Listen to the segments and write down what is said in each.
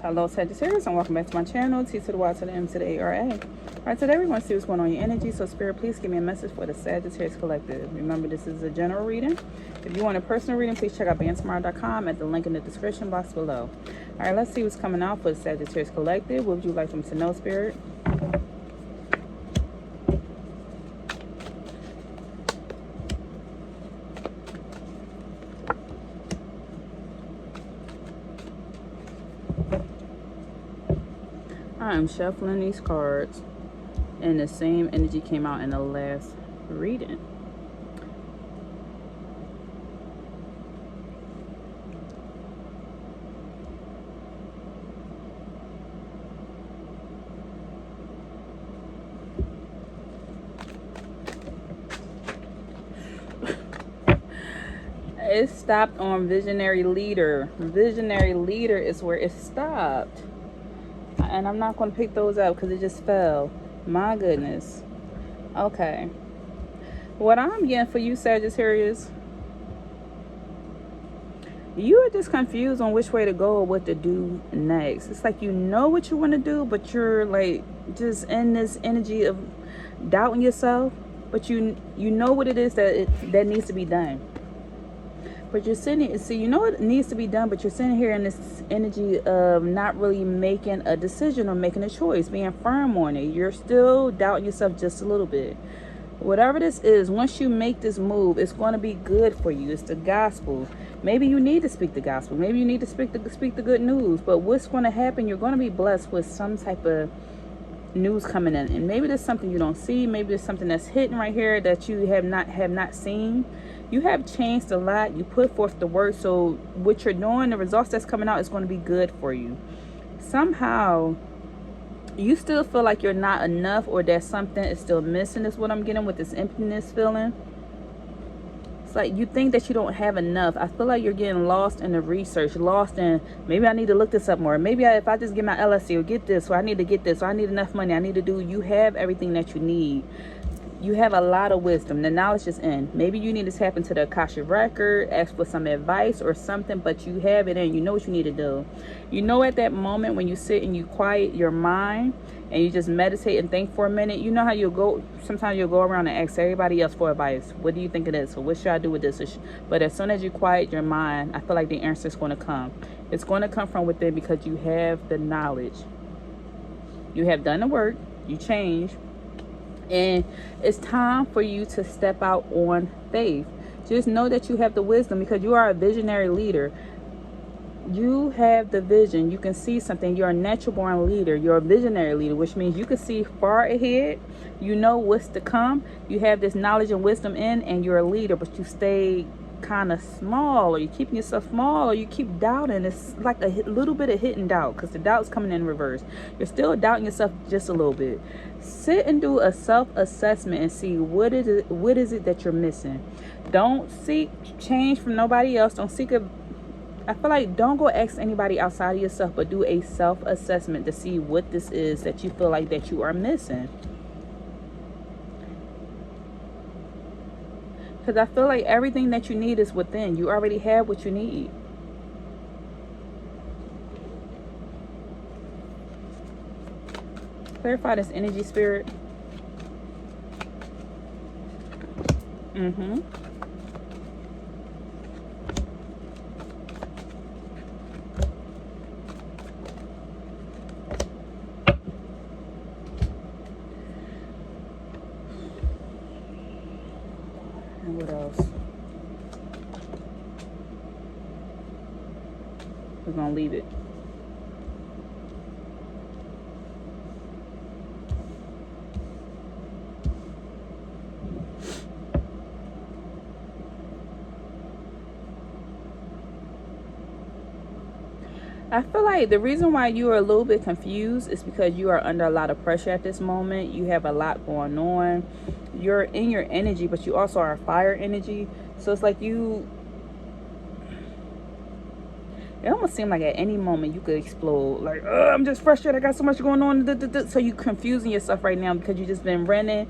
Hello Sagittarius, and welcome back to my channel, T to the Y to the M to the A-R-A. Alright, today we're going to see what's going on in your energy. So Spirit, please give me a message for the Sagittarius Collective. Remember, this is a general reading. If you want a personal reading, please check out BeingTymara.com at the link in the description box below. Alright, let's see what's coming out for the Sagittarius Collective. What would you like them to know, Spirit? I'm shuffling these cards, and the same energy came out in the last reading. It stopped on Visionary Leader. Visionary Leader is where it stopped. And I'm not going to pick those up because it just fell. My goodness. Okay. What I'm getting for you, Sagittarius, you are just confused on which way to go or what to do next. It's like you know what you want to do, but you're like just in this energy of doubting yourself. But you know what it is that needs to be done. But you're sitting, see, you know it needs to be done, but you're sitting here in this energy of not really making a decision or making a choice, being firm on it. You're still doubting yourself just a little bit. Whatever this is, once you make this move, it's going to be good for you. It's the gospel. Maybe you need to speak the gospel. Maybe you need to speak the good news. But what's going to happen, you're going to be blessed with some type of news coming in. And maybe there's something you don't see. Maybe there's something that's hidden right here that you have not seen. You have changed a lot. You put forth the work. So what you're doing, the results that's coming out is going to be good for you. Somehow, you still feel like you're not enough, or that something is still missing, is what I'm getting with this emptiness feeling. It's like you think that you don't have enough. I feel like you're getting lost in the research, lost in, maybe I need to look this up more. Maybe if I just get my LLC or get this, or I need to get this, or I need enough money, I need to do. You have everything that you need. You have a lot of wisdom. The knowledge is in. Maybe you need to tap into the Akasha record, ask for some advice or something, but you have it in. You know what you need to do. You know, at that moment when you sit and you quiet your mind and you just meditate and think for a minute, you know how you'll go, sometimes you'll go around and ask everybody else for advice. What do you think it is? Or what should I do with this? But as soon as you quiet your mind, I feel like the answer is going to come. It's going to come from within because you have the knowledge. You have done the work. You changed. And it's time for you to step out on faith. Just know that you have the wisdom because you are a visionary leader. You have the vision. You can see something. You're a natural born leader. You're a visionary leader, which means you can see far ahead. You know what's to come. You have this knowledge and wisdom in, and you're a leader, but you stay kind of small, or you're keeping yourself small, or you keep doubting. It's like a little bit of hidden doubt because the doubt's coming in reverse. You're still doubting yourself just a little bit. Sit and do a self-assessment and see what is it that you're missing. Don't seek change from nobody else. Don't seek I feel like don't go ask anybody outside of yourself, but do a self-assessment to see what this is that you feel like that you are missing. Because I feel like everything that you need is within. You already have what you need. Clarify this energy, Spirit. And what else? We're going to leave it. I feel like the reason why you are a little bit confused is because you are under a lot of pressure at this moment. You have a lot going on. You're in your energy, but you also are fire energy. So it's like it almost seems like at any moment you could explode. Like, I'm just frustrated. I got so much going on. So you're confusing yourself right now because you just been running,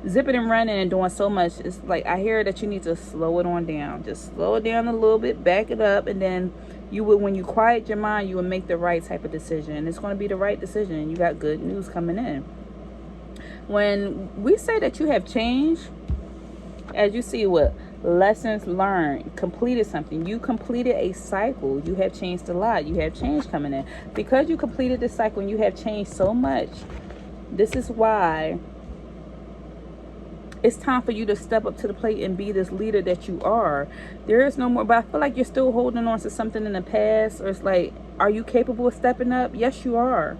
zipping and running and doing so much. It's like I hear that you need to slow it on down. Just slow it down a little bit, back it up, and then when you quiet your mind, you will make the right type of decision. It's going to be the right decision. You got good news coming in. When we say that you have changed, as you see what lessons learned, completed something, you completed a cycle, you have changed a lot, you have change coming in. Because you completed this cycle and you have changed so much, this is why it's time for you to step up to the plate and be this leader that you are. There is no more, but I feel like you're still holding on to something in the past, or it's like, are you capable of stepping up? Yes, you are.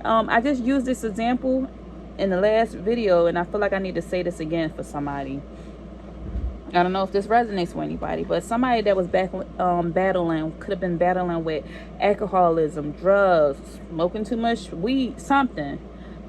I just used this example in the last video, and I feel like I need to say this again for somebody. I don't know if this resonates with anybody, but somebody that was battling, could have been battling with alcoholism, drugs, smoking too much weed, something,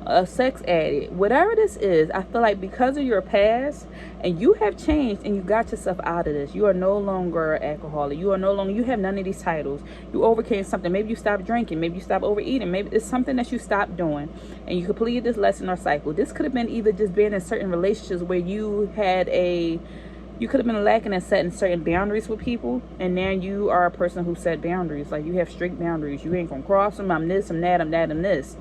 a sex addict, whatever this is. I feel like because of your past, and you have changed and you got yourself out of this, you are no longer an alcoholic. You have none of these titles. You overcame something. Maybe you stopped drinking. Maybe you stopped overeating. Maybe it's something that you stopped doing and you completed this lesson or cycle. This could have been either just being in certain relationships where you could have been lacking in setting certain boundaries with people, and now you are a person who set boundaries. Like, you have strict boundaries. You ain't gonna cross them. I'm this, I'm that, I'm that, I'm this.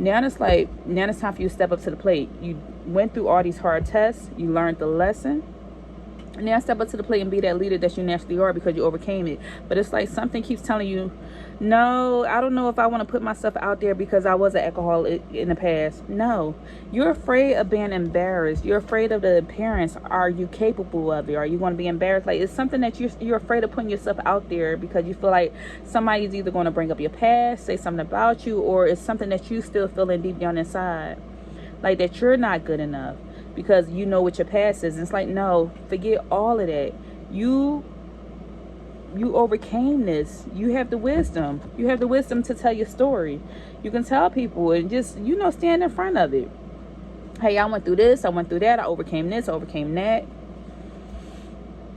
Now it's time for you to step up to the plate. You went through all these hard tests. You learned the lesson. Now step up to the plate and be that leader that you naturally are because you overcame it. But it's like something keeps telling you, no, I don't know if I want to put myself out there because I was an alcoholic in the past. No, you're afraid of being embarrassed. You're afraid of the appearance. Are you capable of it? Are you going to be embarrassed? Like, it's something that you're afraid of putting yourself out there because you feel like somebody's either going to bring up your past, say something about you, or it's something that you still feeling deep down inside, like that you're not good enough because you know what your past is. And it's like, no, forget all of that. You overcame this. You have the wisdom. You have the wisdom to tell your story. You can tell people and just, stand in front of it. Hey, I went through this. I went through that. I overcame this. I overcame that.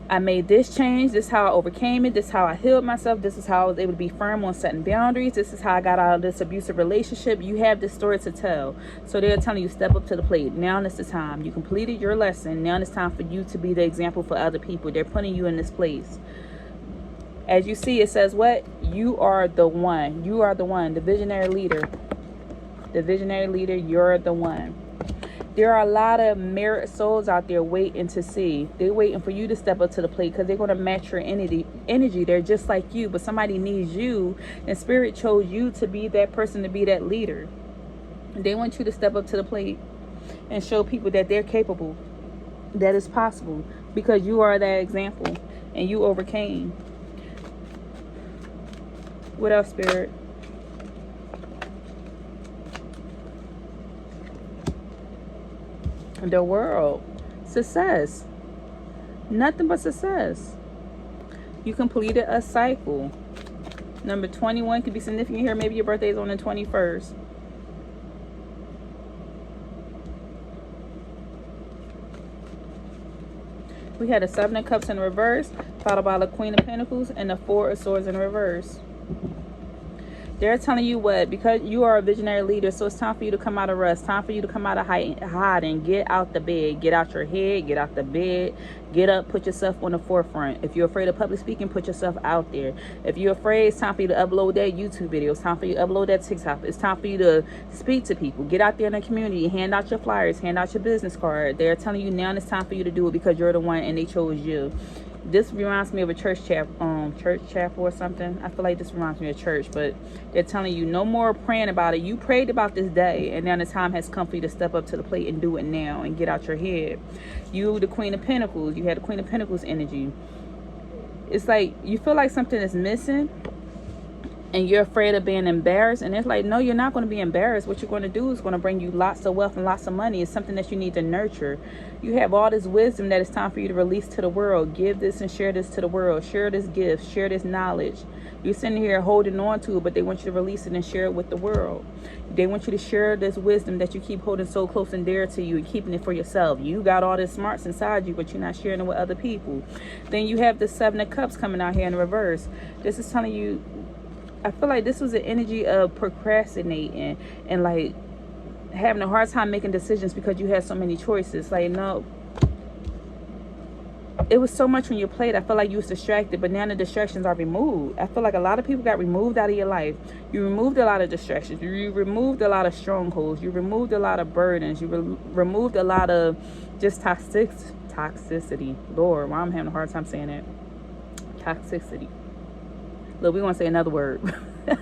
I made this change. This is how I overcame it. This is how I healed myself. This is how I was able to be firm on setting boundaries. This is how I got out of this abusive relationship. You have this story to tell. So they're telling you, step up to the plate. Now is the time. You completed your lesson. Now it's time for you to be the example for other people. They're putting you in this place. As you see, it says what? You are the one. You are the one. The visionary leader. The visionary leader, you're the one. There are a lot of merit souls out there waiting to see. They're waiting for you to step up to the plate because they're going to match your energy. They're just like you, but somebody needs you, and Spirit chose you to be that person, to be that leader. They want you to step up to the plate and show people that they're capable, that it's possible, because you are that example and you overcame. What else, Spirit? The world. Success. Nothing but success. You completed a cycle. Number 21 could be significant here. Maybe your birthday is on the 21st. We had a 7 of Cups in reverse, followed by the Queen of Pentacles and the 4 of Swords in reverse. They're telling you what? Because you are a visionary leader, so it's time for you to come out of rest. Time for you to come out of hiding. Get out the bed. Get out your head. Get out the bed. Get up. Put yourself on the forefront. If you're afraid of public speaking, put yourself out there. If you're afraid, it's time for you to upload that YouTube video. It's time for you to upload that TikTok. It's time for you to speak to people. Get out there in the community. Hand out your flyers. Hand out your business card. They're telling you now it's time for you to do it because you're the one and they chose you. This reminds me of a church chapel or something. I feel like this reminds me of church, but they're telling you no more praying about it. You prayed about this day, and now the time has come for you to step up to the plate and do it now and get out your head. You, the Queen of Pentacles, you had the Queen of Pentacles energy. It's like you feel like something is missing, and you're afraid of being embarrassed. And it's like, no, you're not going to be embarrassed. What you're going to do is going to bring you lots of wealth and lots of money. It's something that you need to nurture. You have all this wisdom that it's time for you to release to the world. Give this and share this to the world. Share this gift. Share this knowledge. You're sitting here holding on to it, but they want you to release it and share it with the world. They want you to share this wisdom that you keep holding so close and dear to you and keeping it for yourself. You got all this smarts inside you, but you're not sharing it with other people. Then you have the 7 of Cups coming out here in reverse. This is telling you, I feel like this was an energy of procrastinating and like having a hard time making decisions because you had so many choices. Like, no, it was so much on your plate. I feel like you was distracted, but now the distractions are removed. I feel like a lot of people got removed out of your life. You removed a lot of distractions. You removed a lot of strongholds. You removed a lot of burdens. You removed a lot of just toxicity. Lord, why I'm having a hard time saying that. Toxicity. Look, we want to say another word.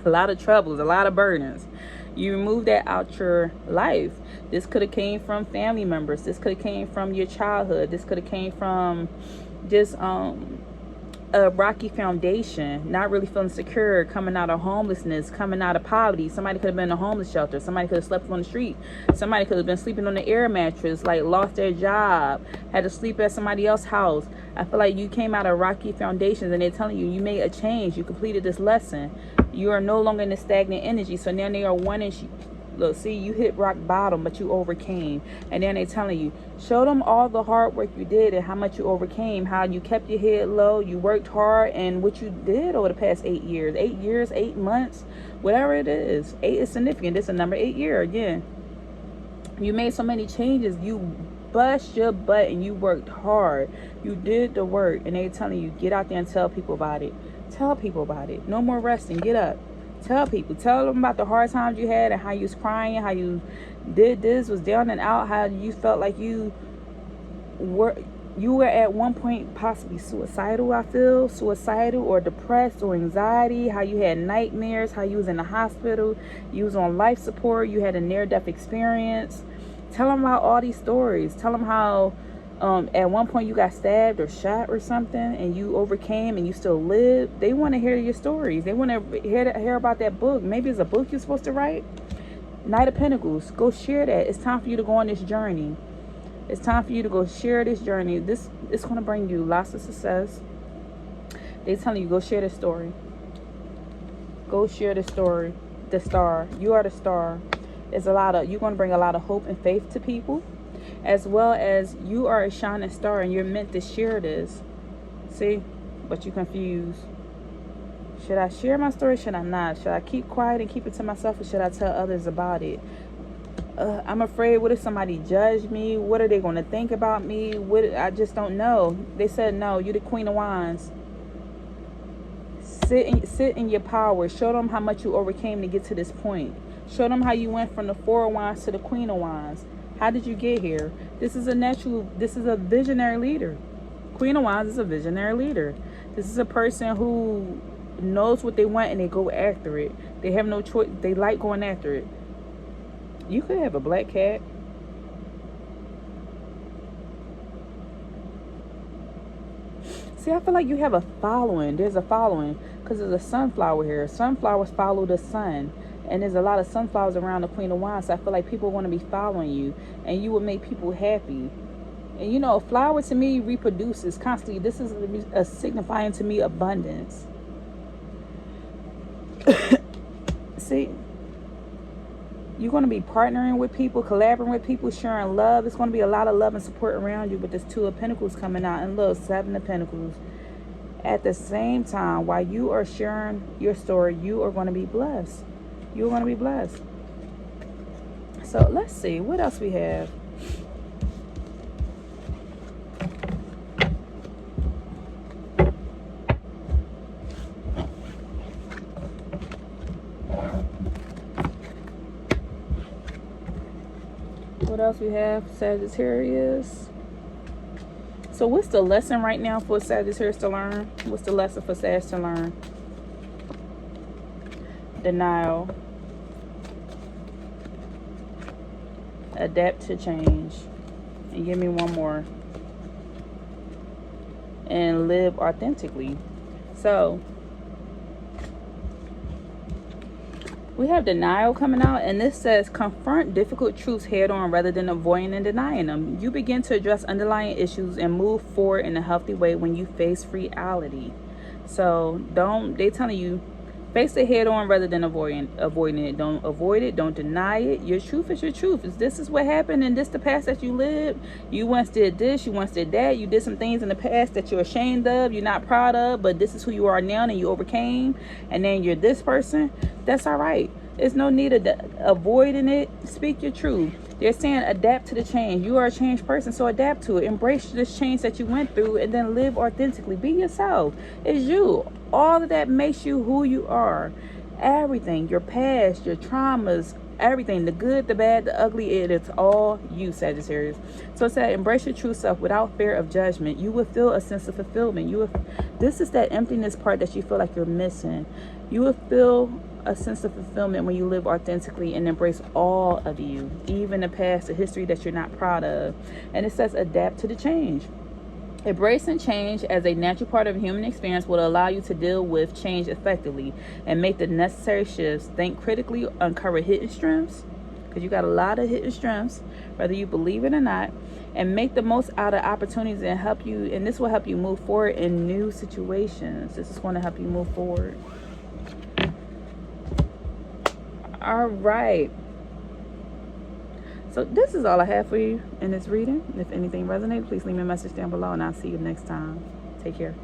A lot of troubles, a lot of burdens. You remove that out your life. This could have came from family members. This could have came from your childhood. This could have came from just a rocky foundation, not really feeling secure, coming out of homelessness, coming out of poverty. Somebody could have been in a homeless shelter. Somebody could have slept on the street. Somebody could have been sleeping on the air mattress, like lost their job, had to sleep at somebody else's house. I feel like you came out of rocky foundations, and they're telling you, you made a change. You completed this lesson. You are no longer in the stagnant energy. So now they are wanting you. Look, see, you hit rock bottom, but you overcame. And then they telling you, show them all the hard work you did and how much you overcame, how you kept your head low, you worked hard, and what you did over the past 8 years. 8 years, 8 months, whatever it is. 8 is significant. This is a number 8 year again. You made so many changes. You bust your butt and you worked hard. You did the work, and they telling you, get out there and tell people about it. Tell people about it. No more resting. Get up. Tell people. Tell them about the hard times you had and how you was crying, how you did this, was down and out, how you felt like you were at one point possibly suicidal, I feel. Suicidal or depressed or anxiety, how you had nightmares, how you was in the hospital, you was on life support, you had a near-death experience. Tell them about all these stories. Tell them how at one point you got stabbed or shot or something and you overcame and you still live. They want to hear your stories. They want to hear about that book. Maybe it's a book you're supposed to write. Knight of Pentacles. Go share that. It's time for you to go on this journey. It's time for you to go share this journey. This is going to bring you lots of success. They're telling you, go share this story. Go share this story. The star. You are the star. You're going to bring a lot of hope and faith to people. As well as you are a shining star and you're meant to share this. See? But you're confused. Should I share my story? Should I not? Should I keep quiet and keep it to myself, or should I tell others about it? I'm afraid, what if somebody judge me? What are they going to think about me? I just don't know. They said, no, you're the Queen of Wands. Sit in your power. Show them how much you overcame to get to this point. Show them how you went from the Four of Wands to the Queen of Wands. How did you get here? This is a visionary leader. Queen of Wands is a visionary leader. This is a person who knows what they want and they go after it. They have no choice. They like going after it. You could have a black cat. See, I feel like you have a following. There's a following because there's a sunflower here. Sunflowers follow the sun. And there's a lot of sunflowers around the Queen of Wands. So I feel like people want to be following you. And you will make people happy. And you know, a flower to me reproduces constantly. This is a signifying to me abundance. See? You're going to be partnering with people, collaborating with people, sharing love. It's going to be a lot of love and support around you. But there's Two of Pentacles coming out. And look, Seven of Pentacles. At the same time, while you are sharing your story, you are going to be blessed. You're going to be blessed. So let's see what else we have. What else we have? Sagittarius. So what's the lesson right now for Sagittarius to learn? What's the lesson for Sag to learn? Denial. Adapt to change. And give me one more. And live authentically. So we have denial coming out, and this says confront difficult truths head on rather than avoiding and denying them. You begin to address underlying issues and move forward in a healthy way when you face reality. So they telling you, face it head on rather than avoiding it. Don't avoid it. Don't deny it. Your truth is your truth. This is what happened, and this the past that you lived. You once did this. You once did that. You did some things in the past that you're ashamed of. You're not proud of. But this is who you are now, and you overcame. And then you're this person. That's all right. There's no need of avoiding it. Speak your truth. They're saying adapt to the change. You are a changed person, so adapt to it. Embrace this change that you went through and then live authentically. Be yourself. It's you. All of that makes you who you are. Everything, your past, your traumas, everything, the good, the bad, the ugly, it's all you, Sagittarius. So it said, embrace your true self without fear of judgment. You will feel a sense of fulfillment. This is that emptiness part that you feel like you're missing. You will feel a sense of fulfillment when you live authentically and embrace all of you, even the past, the history that you're not proud of. And it says adapt to the change. Embracing change as a natural part of human experience will allow you to deal with change effectively and make the necessary shifts. Think critically, uncover hidden strengths, because you got a lot of hidden strengths, whether you believe it or not, and make the most out of opportunities and help you. And this will help you move forward in new situations. This is going to help you move forward. All right. So this is all I have for you in this reading. If anything resonates, please leave me a message down below, and I'll see you next time. Take care.